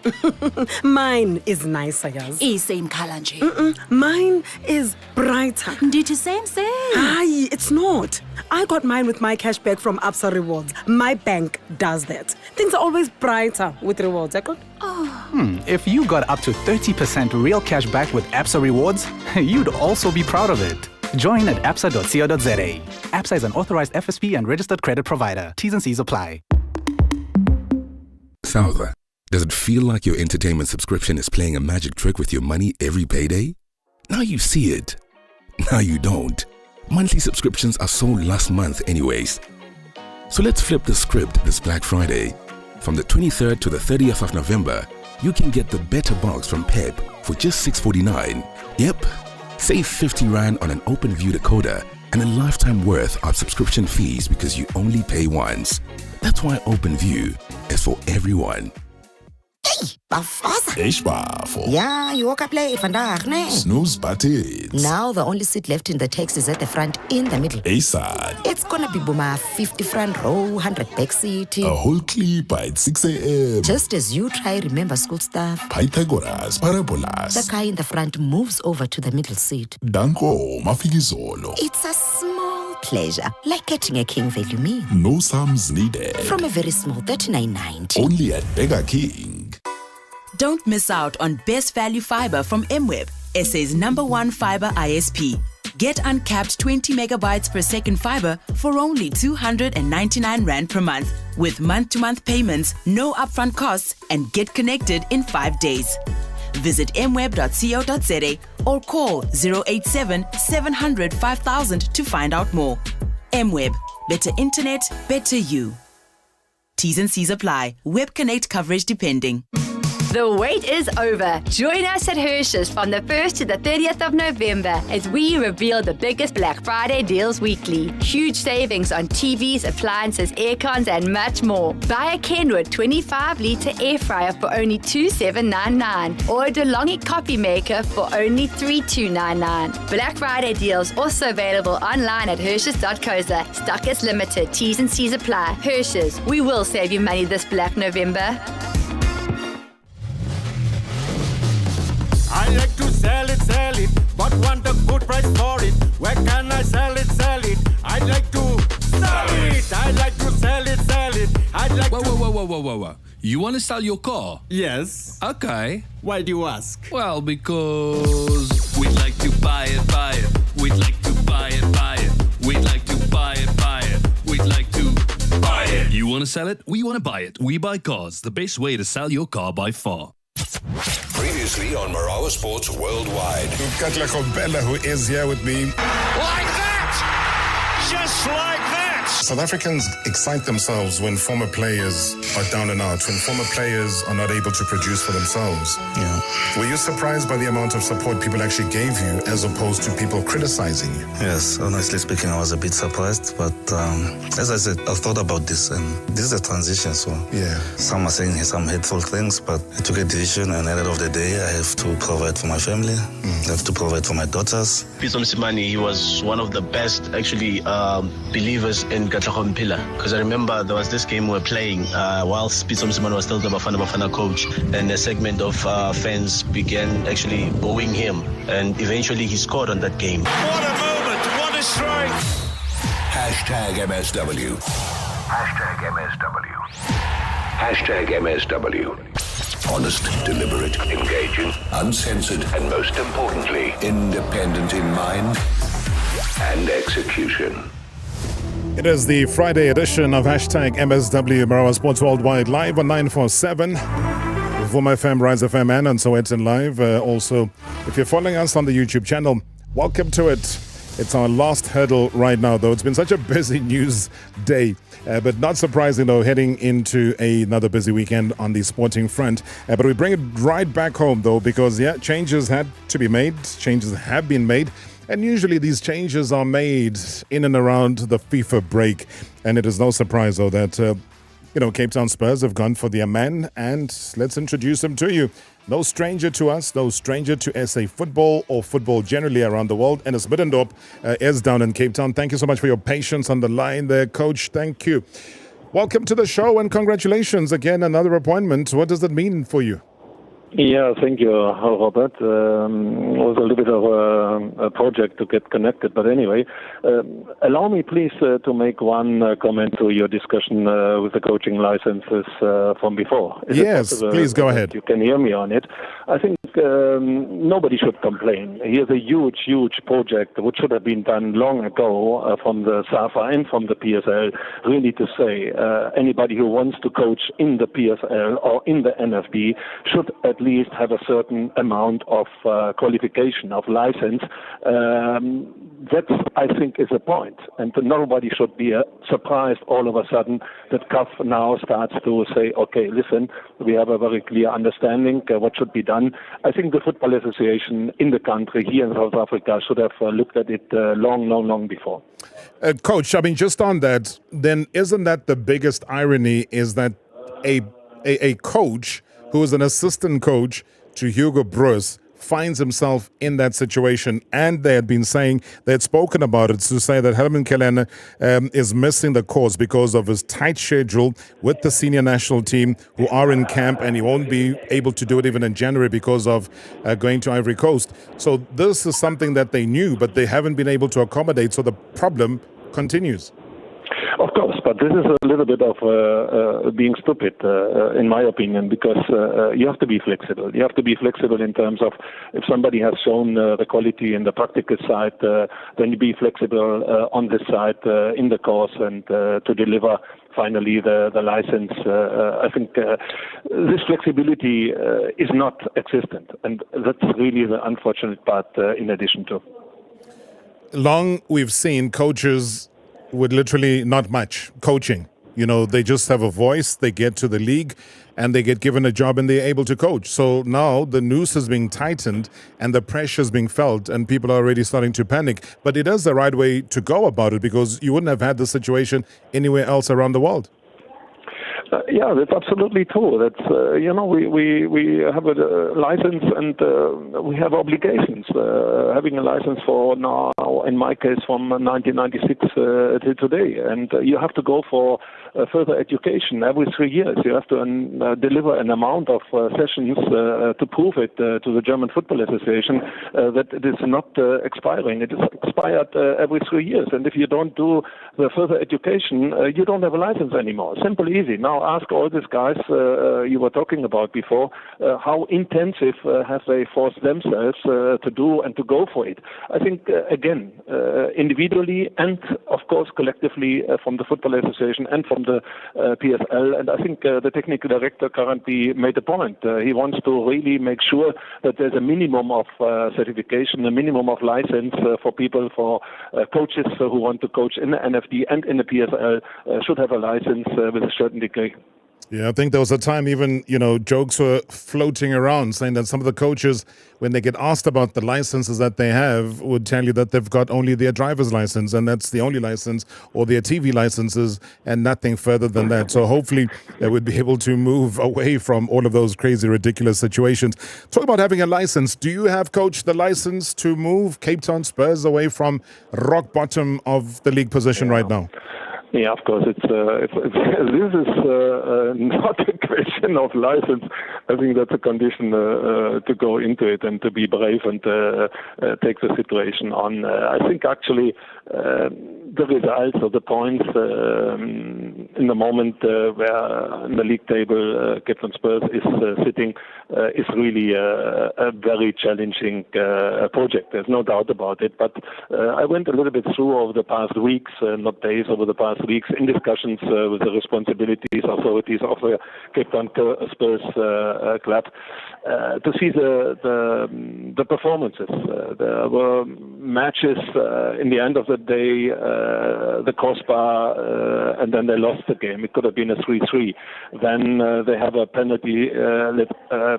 Mine is nicer, yes. Same color nje. Mine is brighter. Did you same? Aye, it's not. I got mine with my cashback from Absa Rewards. My bank does that. Things are always brighter with rewards. I got. If you got up to 30% real cash back with Absa Rewards, you'd also be proud of it. Join at absa.co.za. Absa is an authorized FSP and registered credit provider. T's and C's apply. Salva, does it feel like your entertainment subscription is playing a magic trick with your money every payday? Now you see it. Now you don't. Monthly subscriptions are sold last month anyways. So let's flip the script this Black Friday. From the 23rd to the 30th of November, you can get the Better Box from Pep for just $6.49. Yep, save 50 Rand on an OpenView decoder and a lifetime worth of subscription fees because you only pay once. That's why OpenView is for everyone. Bafana. Eish bafo. Yeah, you woke up late vandaag, nee? Snooze buttons. Now the only seat left in the taxi is at the front in the middle. Aside. It's gonna be Buma 50 front row, 100 back seat. A whole clip at 6 a.m. Just as you try remember school stuff. Pythagoras, parabolas. The guy in the front moves over to the middle seat. Danko, mafikizolo. It's a small pleasure, like getting a King value meal. No sums needed. From a very small $39.90. Only at Mega King. Don't miss out on Best Value Fiber from MWeb, SA's #1 fiber ISP. Get uncapped 20 megabytes per second fiber for only 299 Rand per month with month-to-month payments, no upfront costs, and get connected in 5 days. Visit mweb.co.za or call 087 700 5000 to find out more. MWeb, better internet, better you. T's and C's apply. Web Connect coverage depending. The wait is over. Join us at Hirsch's from the 1st to the 30th of November as we reveal the biggest Black Friday deals weekly. Huge savings on TVs, appliances, aircons, and much more. Buy a Kenwood 25-litre air fryer for only $2,799 or a DeLonghi coffee maker for only $3,299. Black Friday deals also available online at Hirsch's.co.za. Stock is limited. T's and C's apply. Hirsch's, we will save you money this Black November. I like to sell it, but want a good price for it. Where can I sell it? I'd like to sell it. I'd like to sell it. I'd like to... Whoa. You want to sell your car? Yes. Okay. Why do you ask? Well, because we'd like to buy it. We'd like to buy it. We'd like to buy it. We'd like to buy it. You want to sell it? We want to buy it. We buy cars. The best way to sell your car by far. Previously on Marawa Sports Worldwide. Katla Kombela, who is here with me. Like that! Just like that! South Africans excite themselves when former players are down and out, when former players are not able to produce for themselves. Yeah. Were you surprised by the amount of support people actually gave you as opposed to people criticizing you? Yes, honestly speaking, I was a bit surprised, but as I said, I've thought about this, and this is a transition, so yeah. Some are saying some hateful things, but I took a decision, and at the end of the day, I have to provide for my family, I have to provide for my daughters. Pitso Msimani, he was one of the best, actually, believers in Mpila, because I remember there was this game we were playing whilst Pitso Msimani was still the Bafana Bafana coach, and a segment of fans began actually booing him, and eventually he scored on that game. What a moment, what a strike! #MSW. #MSW. Honest, deliberate, engaging, uncensored, and most importantly, independent in mind and execution. It is the Friday edition of #MSW Marawa Sports Worldwide, live on 947. Vuma FM, Rise FM, and on Sowetan Live. Also, if you're following us on the YouTube channel, welcome to it. It's our last hurdle right now, though. It's been such a busy news day, but not surprising, though, heading into another busy weekend on the sporting front. But we bring it right back home, though, because, changes had to be made. Changes have been made. And usually these changes are made in and around the FIFA break. And it is no surprise, though, that, Cape Town Spurs have gone for their man. And let's introduce him to you. No stranger to us, no stranger to SA football or football generally around the world. And Biddendorp is down in Cape Town. Thank you so much for your patience on the line there, Coach. Thank you. Welcome to the show and congratulations again. Another appointment. What does that mean for you? Yeah, thank you, Robert. It was a little bit of a project to get connected, but anyway, allow me please to make one comment to your discussion with the coaching licenses from before. Yes, please go ahead. You can hear me on it. I think nobody should complain. Here's a huge, huge project which should have been done long ago from the SAFA and from the PSL, really to say anybody who wants to coach in the PSL or in the NFB should at least have a certain amount of qualification, of license. That, I think, is a point. And nobody should be surprised all of a sudden that CAF now starts to say, okay, listen, we have a very clear understanding what should be done. I think the Football Association in the country, here in South Africa, should have looked at it long before. Coach, I mean, just on that, then isn't that the biggest irony is that a coach who is an assistant coach to Hugo Broos finds himself in that situation, and they had been saying, they had spoken about it to say that Helmut Kelene is missing the course because of his tight schedule with the senior national team who are in camp, and he won't be able to do it even in January because of going to Ivory Coast. So this is something that they knew, but they haven't been able to accommodate, so the problem continues. Of course, but this is a little bit of being stupid, in my opinion, because you have to be flexible. You have to be flexible in terms of if somebody has shown the quality in the practical side, then you be flexible on this side in the course and to deliver finally the license. I think this flexibility is not existent, and that's really the unfortunate part in addition to. Long we've seen coaches with literally not much coaching. You know, they just have a voice, they get to the league and they get given a job and they're able to coach. So now the noose is being tightened and the pressure is being felt and people are already starting to panic. But it is the right way to go about it because you wouldn't have had this situation anywhere else around the world. Yeah, that's absolutely true. That's we have a license and we have obligations. Having a license for now, in my case, from 1996 till today, and you have to go for further education every 3 years. You have to deliver an amount of sessions to prove it to the German Football Association that it is not expiring. It is expired every 3 years, and if you don't do the further education, you don't have a license anymore. Simple, easy. Now ask all these guys you were talking about before, how intensive have they forced themselves to do and to go for it. I think, again, individually and, of course, collectively from the Football Association and from the PSL. And I think the technical director currently made a point. He wants to really make sure that there's a minimum of certification, a minimum of license for people, for coaches who want to coach in the NFD and in the PSL should have a license with a certain degree. Yeah, I think there was a time even, jokes were floating around saying that some of the coaches, when they get asked about the licenses that they have, would tell you that they've got only their driver's license and that's the only license, or their TV licenses and nothing further than that. So hopefully they would be able to move away from all of those crazy, ridiculous situations. Talk about having a license. Do you have, Coach, the license to move Cape Town Spurs away from rock bottom of the league position right now? Yeah, of course. This is not a question of license. I think that's a condition to go into it and to be brave and take the situation on. I think actually the results or the points in the moment where in the league table Cape Town Spurs is sitting is really a very challenging project. There's no doubt about it. But I went a little bit through over the past weeks, not days, over the past weeks in discussions with the responsibilities authorities of the Cape Town Spurs club to see the performances. There were matches in the end of the day, the crossbar, and then they lost the game. It could have been a 3-3. Then they have a penalty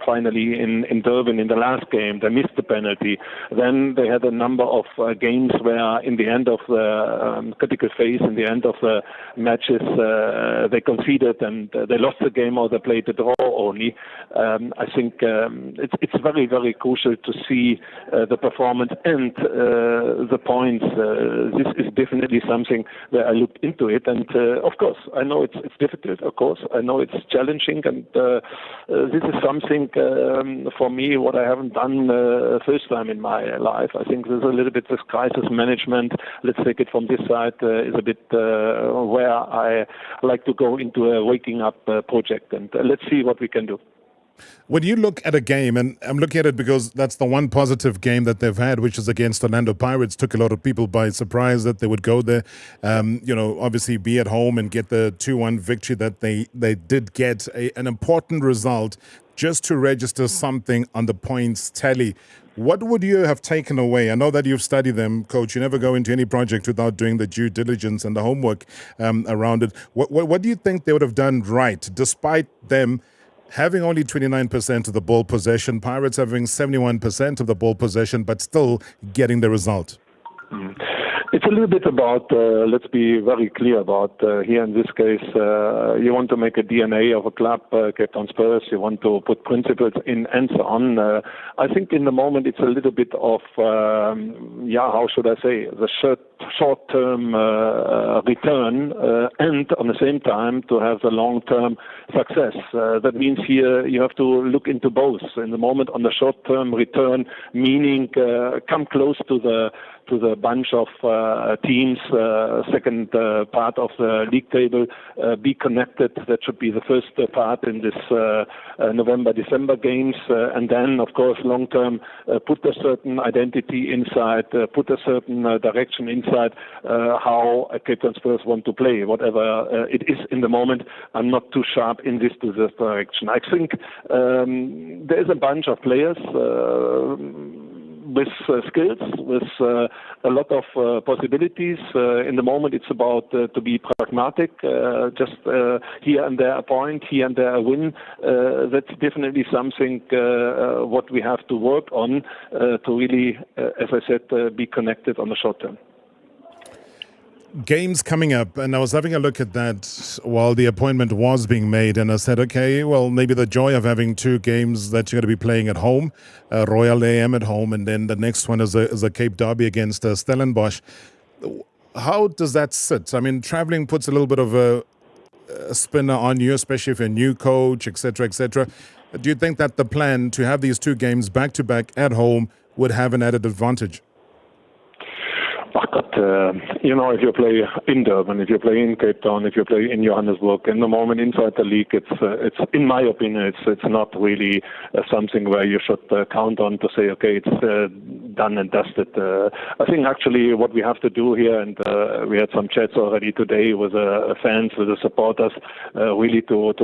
finally in Durban in the last game. They missed the penalty. Then they had a number of games where in the end of the critical phase, in the end of the matches, they conceded and they lost the game, or they played a draw, only. I think it's very, very crucial to see the performance and the points. This is definitely something where I looked into it, and of course, I know it's difficult. Of course, I know it's challenging, and this is something for me what I haven't done first time in my life. I think there's a little bit this crisis management. Let's take it from this side. Is a bit where I like to go into a waking up project, and let's see what we can do. When you look at a game, and I'm looking at it because that's the one positive game that they've had, which is against Orlando Pirates, took a lot of people by surprise that they would go there, obviously be at home and get the 2-1 victory that they did get, an important result just to register something on the points tally. What would you have taken away? I know that you've studied them, Coach. You never go into any project without doing the due diligence and the homework around it. What do you think they would have done right, despite them having only 29% of the ball possession, Pirates having 71% of the ball possession, but still getting the result? It's a little bit about, let's be very clear about, here in this case, you want to make a DNA of a club, Town Spurs, you want to put principles in and so on. I think in the moment it's a little bit of, how should I say, the short-term return and on the same time to have the long-term success. That means here you have to look into both. In the moment on the short-term return, meaning come close to the bunch of teams, second part of the league table, be connected. That should be the first part in this November-December games. And then, of course, long-term, put a certain identity inside, put a certain direction inside how Town Spurs want to play. Whatever it is in the moment, I'm not too sharp in this direction. I think there is a bunch of players with skills, with a lot of possibilities. In the moment, it's about to be pragmatic, just here and there a point, here and there a win. That's definitely something what we have to work on to really, as I said, be connected on the short term. Games coming up, and I was having a look at that while the appointment was being made, and I said, okay, well, maybe the joy of having two games that you're going to be playing at home, Royal AM at home, and then the next one is a Cape Derby against Stellenbosch. How does that sit? I mean, traveling puts a little bit of a spinner on you, especially if you're a new coach, etc., etc. Do you think that the plan to have these two games back-to-back at home would have an added advantage? But, if you play in Durban, if you play in Cape Town, if you play in Johannesburg, in the moment inside the league, it's in my opinion, it's not really something where you should count on to say, okay, it's done and dusted. I think actually what we have to do here, and we had some chats already today with fans, with the supporters, really to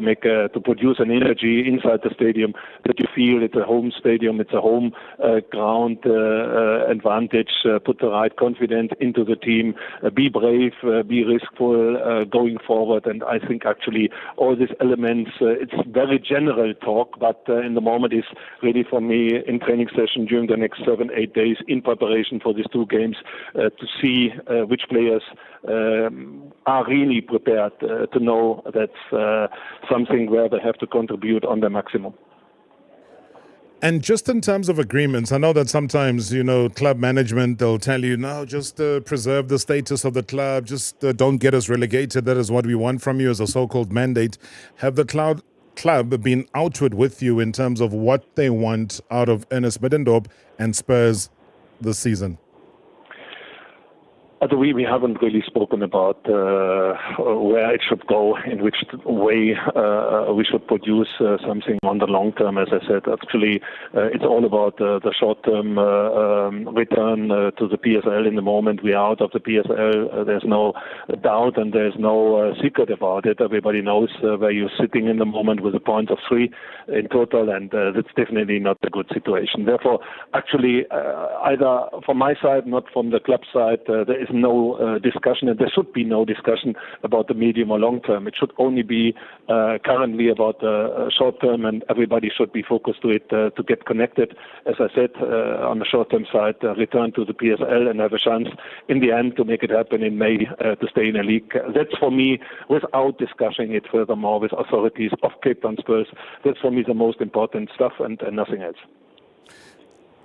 produce an energy inside the stadium that you feel it's a home stadium, it's a home ground advantage, put the right confidence into the team, be brave, be riskful going forward. And I think actually all these elements, it's very general talk, but in the moment is really for me in training session during the next 7-8 days in preparation for these two games to see which players are really prepared to know that's something where they have to contribute on the maximum. And just in terms of agreements, I know that sometimes, club management, they'll tell you, no, just preserve the status of the club, just don't get us relegated. That is what we want from you as a so-called mandate. Have the club been outward with you in terms of what they want out of Ernest Middendorp and Spurs this season? We haven't really spoken about where it should go, in which way we should produce something on the long term. As I said, actually, it's all about the short-term return to the PSL. In the moment, we are out of the PSL. There's no doubt and there's no secret about it. Everybody knows where you're sitting in the moment with a point of 3 in total, and that's definitely not a good situation. Therefore, actually, either from my side, not from the club side, there is no discussion, and there should be no discussion about the medium or long term. It should only be currently about the short term, and everybody should be focused to it to get connected. As I said, on the short term side, return to the PSL and have a chance in the end to make it happen in May to stay in a league. That's for me, without discussing it furthermore with authorities of Cape Town Spurs, that's for me the most important stuff and nothing else.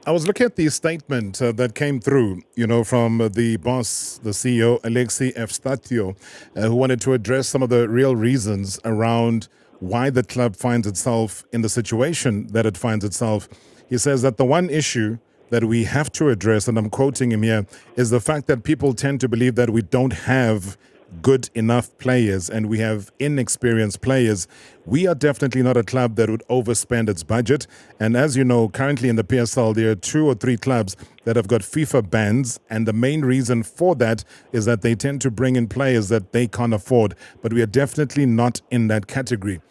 I was looking at the statement that came through, from the boss, the CEO, Alexi Efstatio, who wanted to address some of the real reasons around why the club finds itself in the situation that it finds itself. He says that the one issue that we have to address, and I'm quoting him here, is the fact that people tend to believe that we don't have good enough players and we have inexperienced players. We are definitely not a club that would overspend its budget. And as you know, currently in the PSL, there are 2 or 3 clubs that have got FIFA bans. And the main reason for that is that they tend to bring in players that they can't afford. But we are definitely not in that category.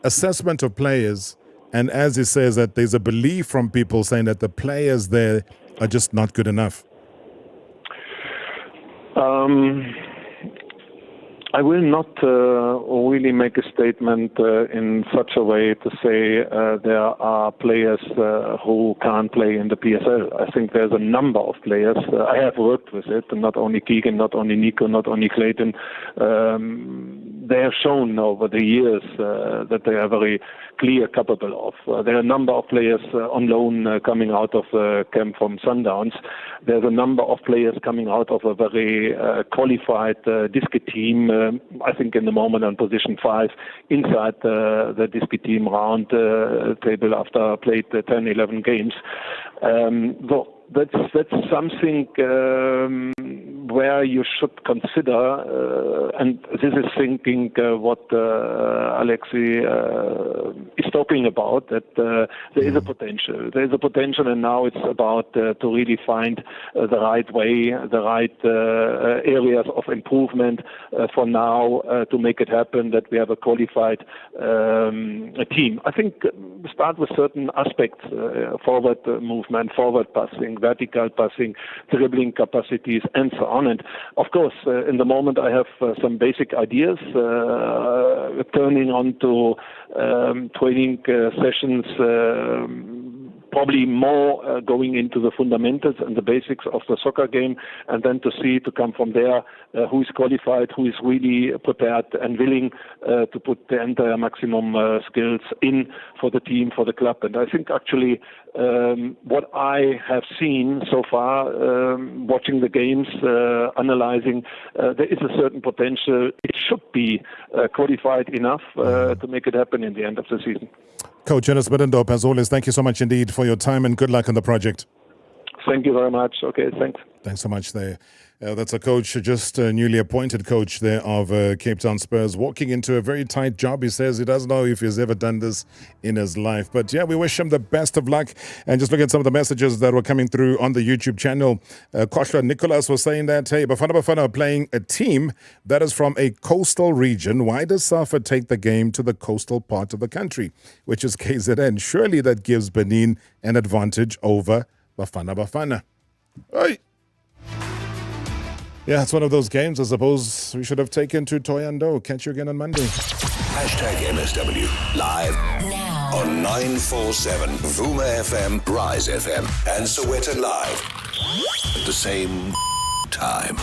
Assessment of players. And as he says, that there's a belief from people saying that the players there are just not good enough. I will not really make a statement in such a way to say there are players who can't play in the PSL. I think there's a number of players. I have worked with it, not only Keegan, not only Nico, not only Clayton. They have shown over the years that they are very clear capable of. There are a number of players on loan coming out of the camp from Sundowns. There's a number of players coming out of a very qualified disc team. I think in the moment on position 5 inside the disc team round table after played 10, 11 games. That's something where you should consider, and this is thinking what Alexi is talking about, that there is a potential. There is a potential, and now it's about to really find the right way, the right areas of improvement for now to make it happen, that we have a qualified team. I think start with certain aspects, forward movement, forward passing, vertical passing, dribbling capacities, and so on. And of course, in the moment, I have some basic ideas, turning on to training sessions, probably more going into the fundamentals and the basics of the soccer game, and then to come from there who is qualified, who is really prepared and willing to put the entire maximum skills in for the team, for the club. And I think actually what I have seen so far, watching the games, analyzing, there is a certain potential. It should be qualified enough to make it happen in the end of the season. Coach Ernest Middendorp, as always, thank you so much indeed for your time and good luck on the project. Thank you very much. Okay, thanks. Thanks so much there. That's a coach, just newly appointed coach there of Cape Town Spurs, walking into a very tight job. He says he doesn't know if he's ever done this in his life. But yeah, we wish him the best of luck. And just look at some of the messages that were coming through on the YouTube channel. Koshla Nicholas was saying that, hey, Bafana Bafana are playing a team that is from a coastal region. Why does SAFA take the game to the coastal part of the country, which is KZN? Surely that gives Benin an advantage over Bafana Bafana. Hey! Yeah, it's one of those games I suppose we should have taken to Toyando. Catch you again on Monday. #MSW live now on 947 Vuma FM, Rise FM, and Soweto Live at the same time.